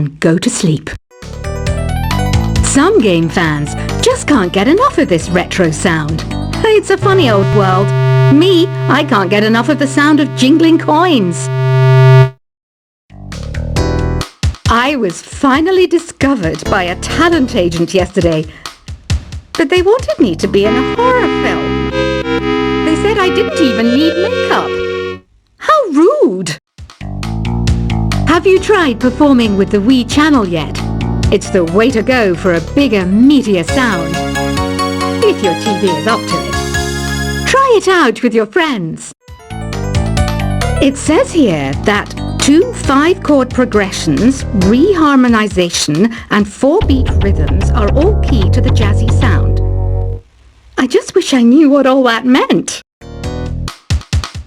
and go to sleep. Some game fans just can't get enough of this retro sound. It's a funny old world. Me, I can't get enough of the sound of jingling coins. I was finally discovered by a talent agent yesterday, but they wanted me to be in a horror film. They said I didn't even need makeup. How rude! Have you tried performing with the Wii channel yet? It's the way to go for a bigger, meatier sound. If your TV is up to it. Try it out with your friends. It says here that 2 5-chord progressions, reharmonization and 4-beat rhythms are all key to the jazzy sound. I just wish I knew what all that meant.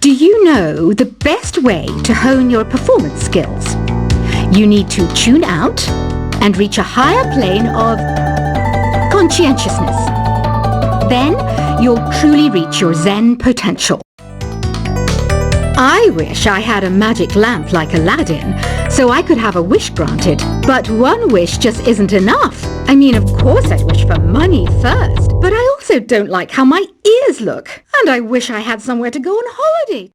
Do you know the best way to hone your performance skills? You need to tune out and reach a higher plane of conscientiousness. Then you'll truly reach your Zen potential. I wish I had a magic lamp like Aladdin, so I could have a wish granted. But one wish just isn't enough. I mean, of course I'd wish for money first, but I also don't like how my ears look. And I wish I had somewhere to go on holiday.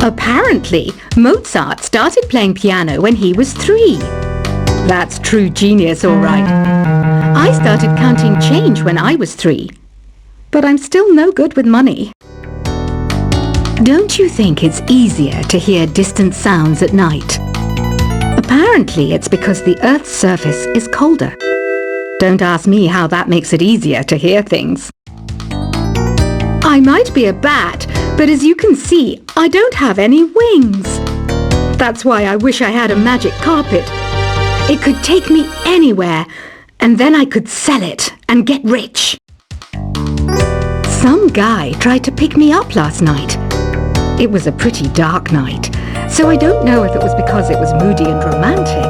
Apparently, Mozart started playing piano when he was 3. That's true genius, all right. I started counting change when I was 3, but I'm still no good with money. Don't you think it's easier to hear distant sounds at night? Apparently, it's because the Earth's surface is colder. Don't ask me how that makes it easier to hear things. I might be a bat, but as you can see, I don't have any wings. That's why I wish I had a magic carpet. It could take me anywhere, and then I could sell it and get rich. Some guy tried to pick me up last night. It was a pretty dark night, so I don't know if it was because it was moody and romantic,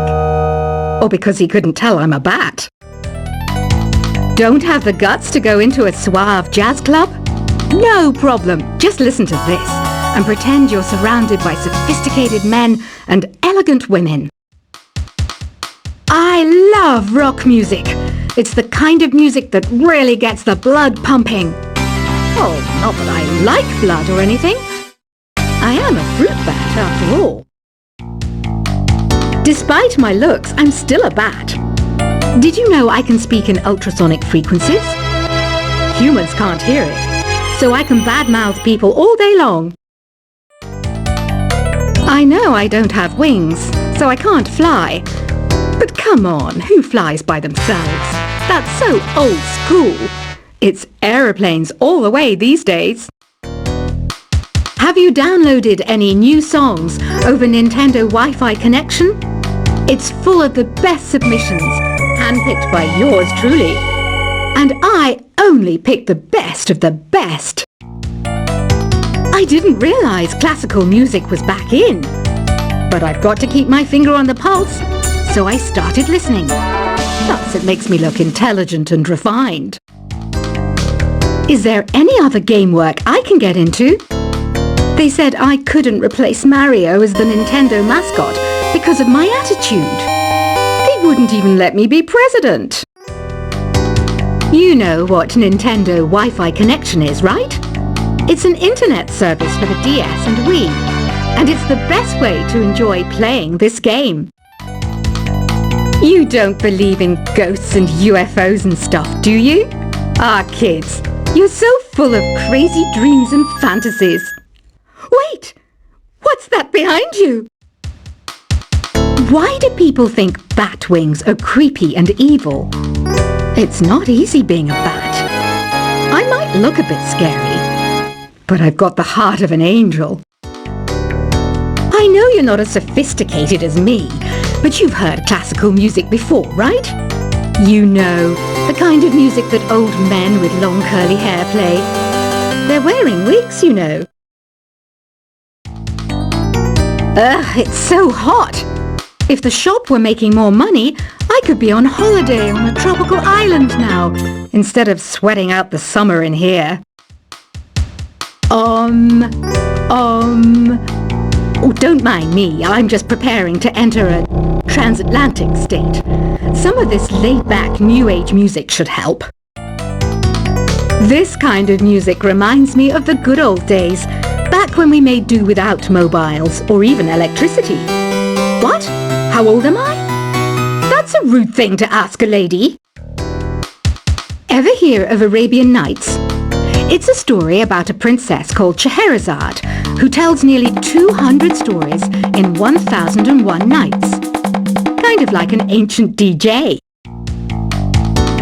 or because he couldn't tell I'm a bat. Don't have the guts to go into a suave jazz club? No problem. Just listen to this and pretend you're surrounded by sophisticated men and elegant women. I love rock music. It's the kind of music that really gets the blood pumping. Oh, not that I like blood or anything. I am a fruit bat after all. Despite my looks, I'm still a bat. Did you know I can speak in ultrasonic frequencies? Humans can't hear it, so I can badmouth people all day long. I know I don't have wings, so I can't fly. But come on, who flies by themselves? That's so old school. It's aeroplanes all the way these days. Have you downloaded any new songs over Nintendo Wi-Fi connection? It's full of the best submissions, handpicked by yours truly. And I only picked the best of the best. I didn't realize classical music was back in. But I've got to keep my finger on the pulse, so I started listening. Plus, it makes me look intelligent and refined. Is there any other game work I can get into? They said I couldn't replace Mario as the Nintendo mascot because of my attitude. They wouldn't even let me be president. You know what Nintendo Wi-Fi connection is, right? It's an internet service for the DS and Wii, and it's the best way to enjoy playing this game. You don't believe in ghosts and UFOs and stuff, do you? Ah, kids, you're so full of crazy dreams and fantasies. Wait! What's that behind you? Why do people think bat wings are creepy and evil? It's not easy being a bat. I might look a bit scary, but I've got the heart of an angel. I know you're not as sophisticated as me, but you've heard classical music before, right? You know, the kind of music that old men with long curly hair play. They're wearing wigs, you know. Ugh, it's so hot. If the shop were making more money, I could be on holiday on a tropical island now, instead of sweating out the summer in here. Oh, don't mind me. I'm just preparing to enter a transatlantic state. Some of this laid-back New Age music should help. This kind of music reminds me of the good old days, back when we made do without mobiles or even electricity. What? How old am I? That's a rude thing to ask a lady. Ever hear of Arabian Nights? It's a story about a princess called Scheherazade, who tells nearly 200 stories in 1001 nights. Kind of like an ancient DJ.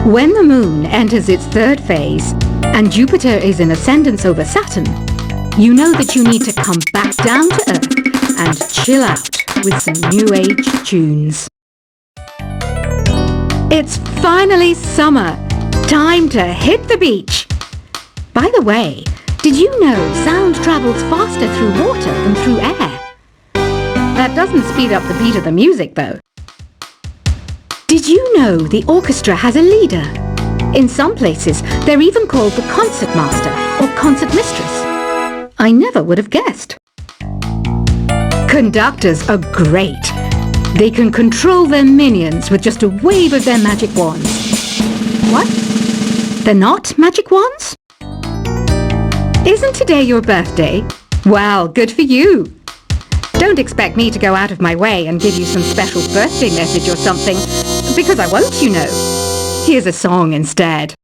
When the moon enters its third phase, and Jupiter is in ascendance over Saturn, you know that you need to come back down to Earth and chill out with some New Age tunes. It's finally summer. Time to hit the beach. By the way, did you know sound travels faster through water than through air? That doesn't speed up the beat of the music, though. Did you know the orchestra has a leader? In some places, they're even called the concert master or concert mistress. I never would have guessed. Conductors are great. They can control their minions with just a wave of their magic wands. What? They're not magic wands? Isn't today your birthday? Well, good for you. Don't expect me to go out of my way and give you some special birthday message or something, because I won't, you know. Here's a song instead.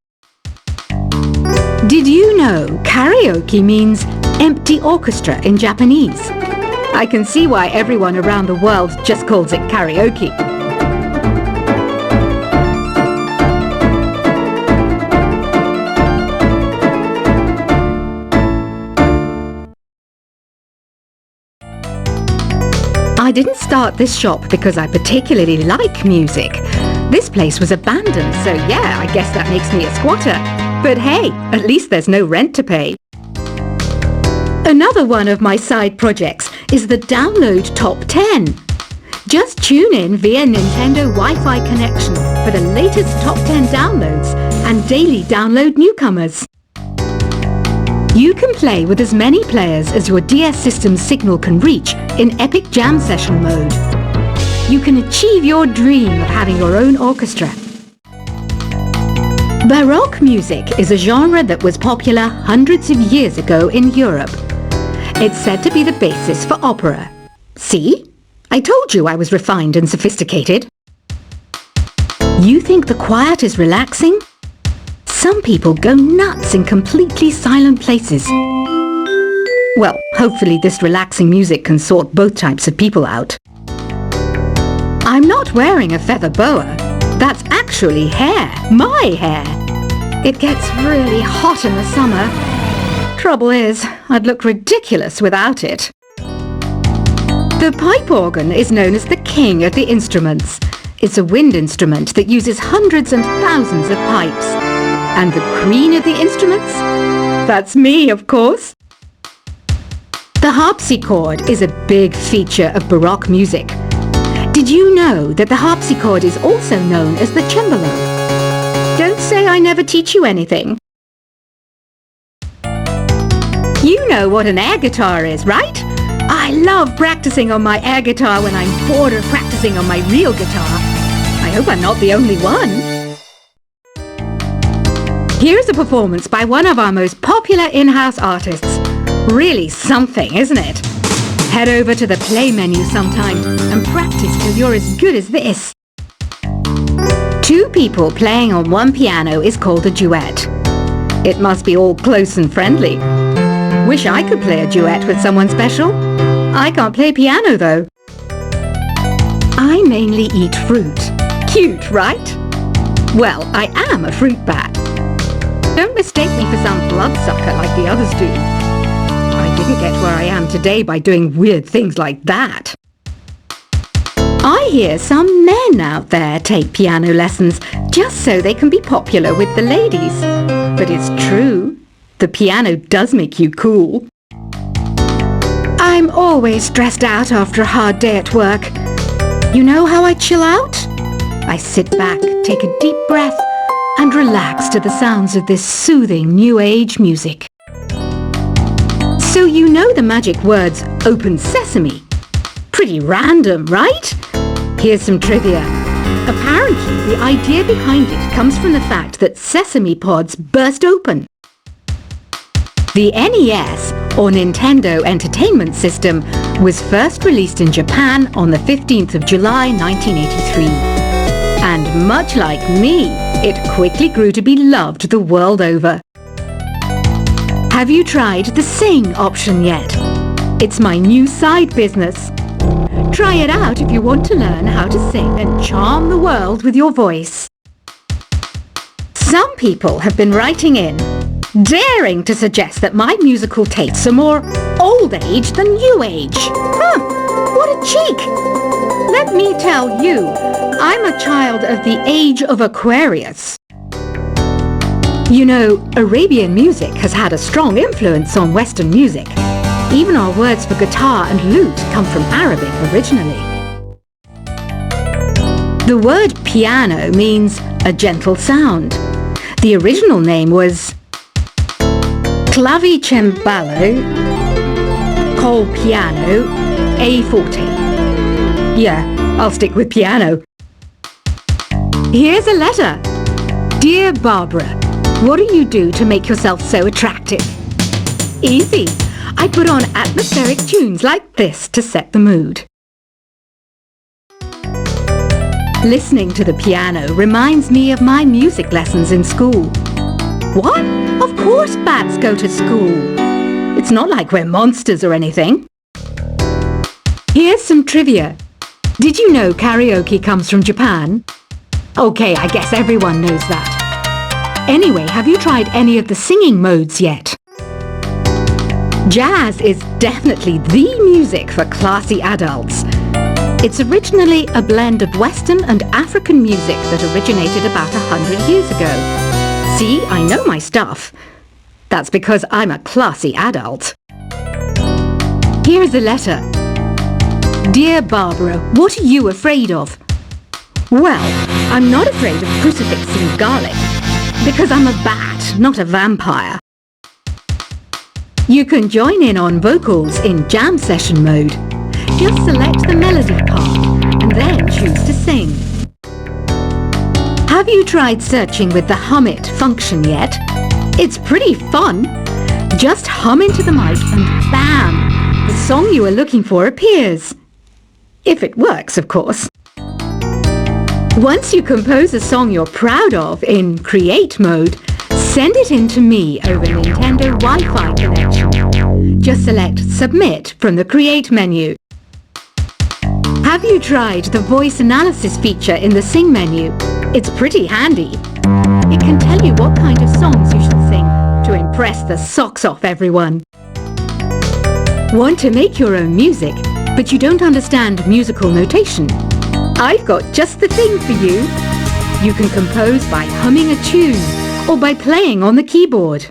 Did you know karaoke means empty orchestra in Japanese? I can see why everyone around the world just calls it karaoke. I didn't start this shop because I particularly like music. This place was abandoned, so yeah, I guess that makes me a squatter. But hey, at least there's no rent to pay. Another one of my side projects is the Download Top 10. Just tune in via Nintendo Wi-Fi connection for the latest Top 10 downloads and daily download newcomers. You can play with as many players as your DS system's signal can reach in Epic Jam Session mode. You can achieve your dream of having your own orchestra. Baroque music is a genre that was popular hundreds of years ago in Europe. It's said to be the basis for opera. See? I told you I was refined and sophisticated. You think the quiet is relaxing? Some people go nuts in completely silent places. Well, hopefully this relaxing music can sort both types of people out. I'm not wearing a feather boa. That's actually hair, my hair. It gets really hot in the summer. Trouble is, I'd look ridiculous without it. The pipe organ is known as the king of the instruments. It's a wind instrument that uses hundreds and thousands of pipes. And the queen of the instruments? That's me, of course. The harpsichord is a big feature of Baroque music. Did you know that the harpsichord is also known as the cembalo? Don't say I never teach you anything. You know what an air guitar is, right? I love practicing on my air guitar when I'm bored of practicing on my real guitar. I hope I'm not the only one. Here's a performance by one of our most popular in-house artists. Really something, isn't it? Head over to the play menu sometime and practice till you're as good as this. Two people playing on one piano is called a duet. It must be all close and friendly. Wish I could play a duet with someone special. I can't play piano though. I mainly eat fruit. Cute, right? Well, I am a fruit bat. Don't mistake me for some bloodsucker like the others do. I didn't get where I am today by doing weird things like that. I hear some men out there take piano lessons just so they can be popular with the ladies. But it's true. The piano does make you cool. I'm always stressed out after a hard day at work. You know how I chill out? I sit back, take a deep breath, and relax to the sounds of this soothing New Age music. So you know the magic words "Open Sesame." Pretty random, right? Here's some trivia. Apparently, the idea behind it comes from the fact that sesame pods burst open. The NES, or Nintendo Entertainment System, was first released in Japan on the 15th of July 1983. And much like me, it quickly grew to be loved the world over. Have you tried the Sing option yet? It's my new side business. Try it out if you want to learn how to sing and charm the world with your voice. Some people have been writing in, daring to suggest that my musical tastes are more old age than new age. What a cheek! Let me tell you, I'm a child of the age of Aquarius. You know, Arabian music has had a strong influence on Western music. Even our words for guitar and lute come from Arabic originally. The word piano means a gentle sound. The original name was clavicembalo col piano a forte. Yeah, I'll stick with piano. Here's a letter. Dear Barbara, what do you do to make yourself so attractive? Easy. I put on atmospheric tunes like this to set the mood. Listening to the piano reminds me of my music lessons in school. What? Of course bats go to school. It's not like we're monsters or anything. Here's some trivia. Did you know karaoke comes from Japan? Okay, I guess everyone knows that. Anyway, have you tried any of the singing modes yet? Jazz is definitely the music for classy adults. It's originally a blend of Western and African music that originated about 100 years ago. See, I know my stuff. That's because I'm a classy adult. Here's a letter. Dear Barbara, what are you afraid of? Well, I'm not afraid of crucifix and garlic, because I'm a bat, not a vampire. You can join in on vocals in jam session mode. Just select the melody part and then choose to sing. Have you tried searching with the Hum It function yet? It's pretty fun. Just hum into the mic and bam! The song you are looking for appears. If it works, of course. Once you compose a song you're proud of in Create mode, send it in to me over Nintendo Wi-Fi connection. Just select Submit from the Create menu. Have you tried the voice analysis feature in the Sing menu? It's pretty handy. It can tell you what kind of songs you should sing to impress the socks off everyone. Want to make your own music, but you don't understand musical notation? I've got just the thing for you. You can compose by humming a tune or by playing on the keyboard.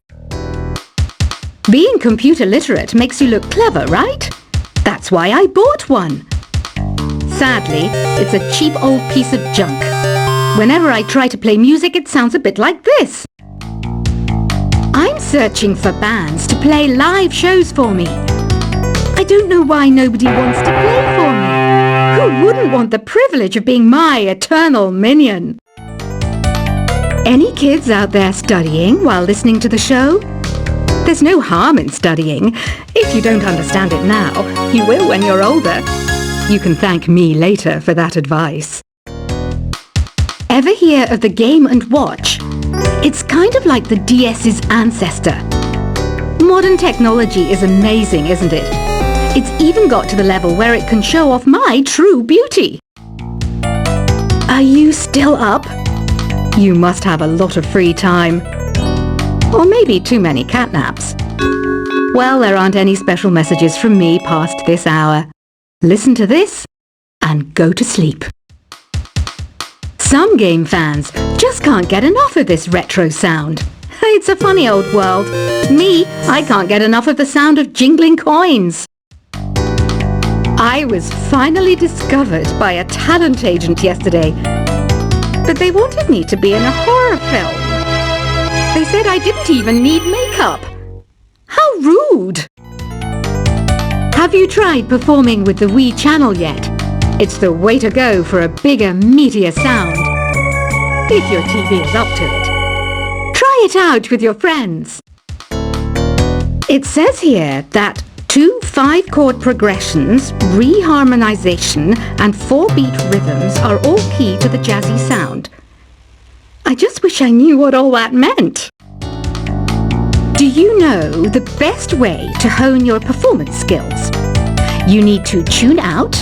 Being computer literate makes you look clever, right? That's why I bought one. Sadly, it's a cheap old piece of junk. Whenever I try to play music, it sounds a bit like this. I'm searching for bands to play live shows for me. I don't know why nobody wants to play for me. Who wouldn't want the privilege of being my eternal minion? Any kids out there studying while listening to the show? There's no harm in studying. If you don't understand it now, you will when you're older. You can thank me later for that advice. Ever hear of the Game & Watch? It's kind of like the DS's ancestor. Modern technology is amazing, isn't it? It's even got to the level where it can show off my true beauty. Are you still up? You must have a lot of free time. Or maybe too many catnaps. Well, there aren't any special messages from me past this hour. Listen to this and go to sleep. Some game fans just can't get enough of this retro sound. It's a funny old world. Me, I can't get enough of the sound of jingling coins. I was finally discovered by a talent agent yesterday, but they wanted me to be in a horror film. They said I didn't even need makeup. How rude! Have you tried performing with the Wii channel yet? It's the way to go for a bigger, meatier sound. If your TV is up to it. Try it out with your friends. It says here that 2 5-chord progressions, reharmonization and 4-beat rhythms are all key to the jazzy sound. I just wish I knew what all that meant. Do you know the best way to hone your performance skills? You need to tune out,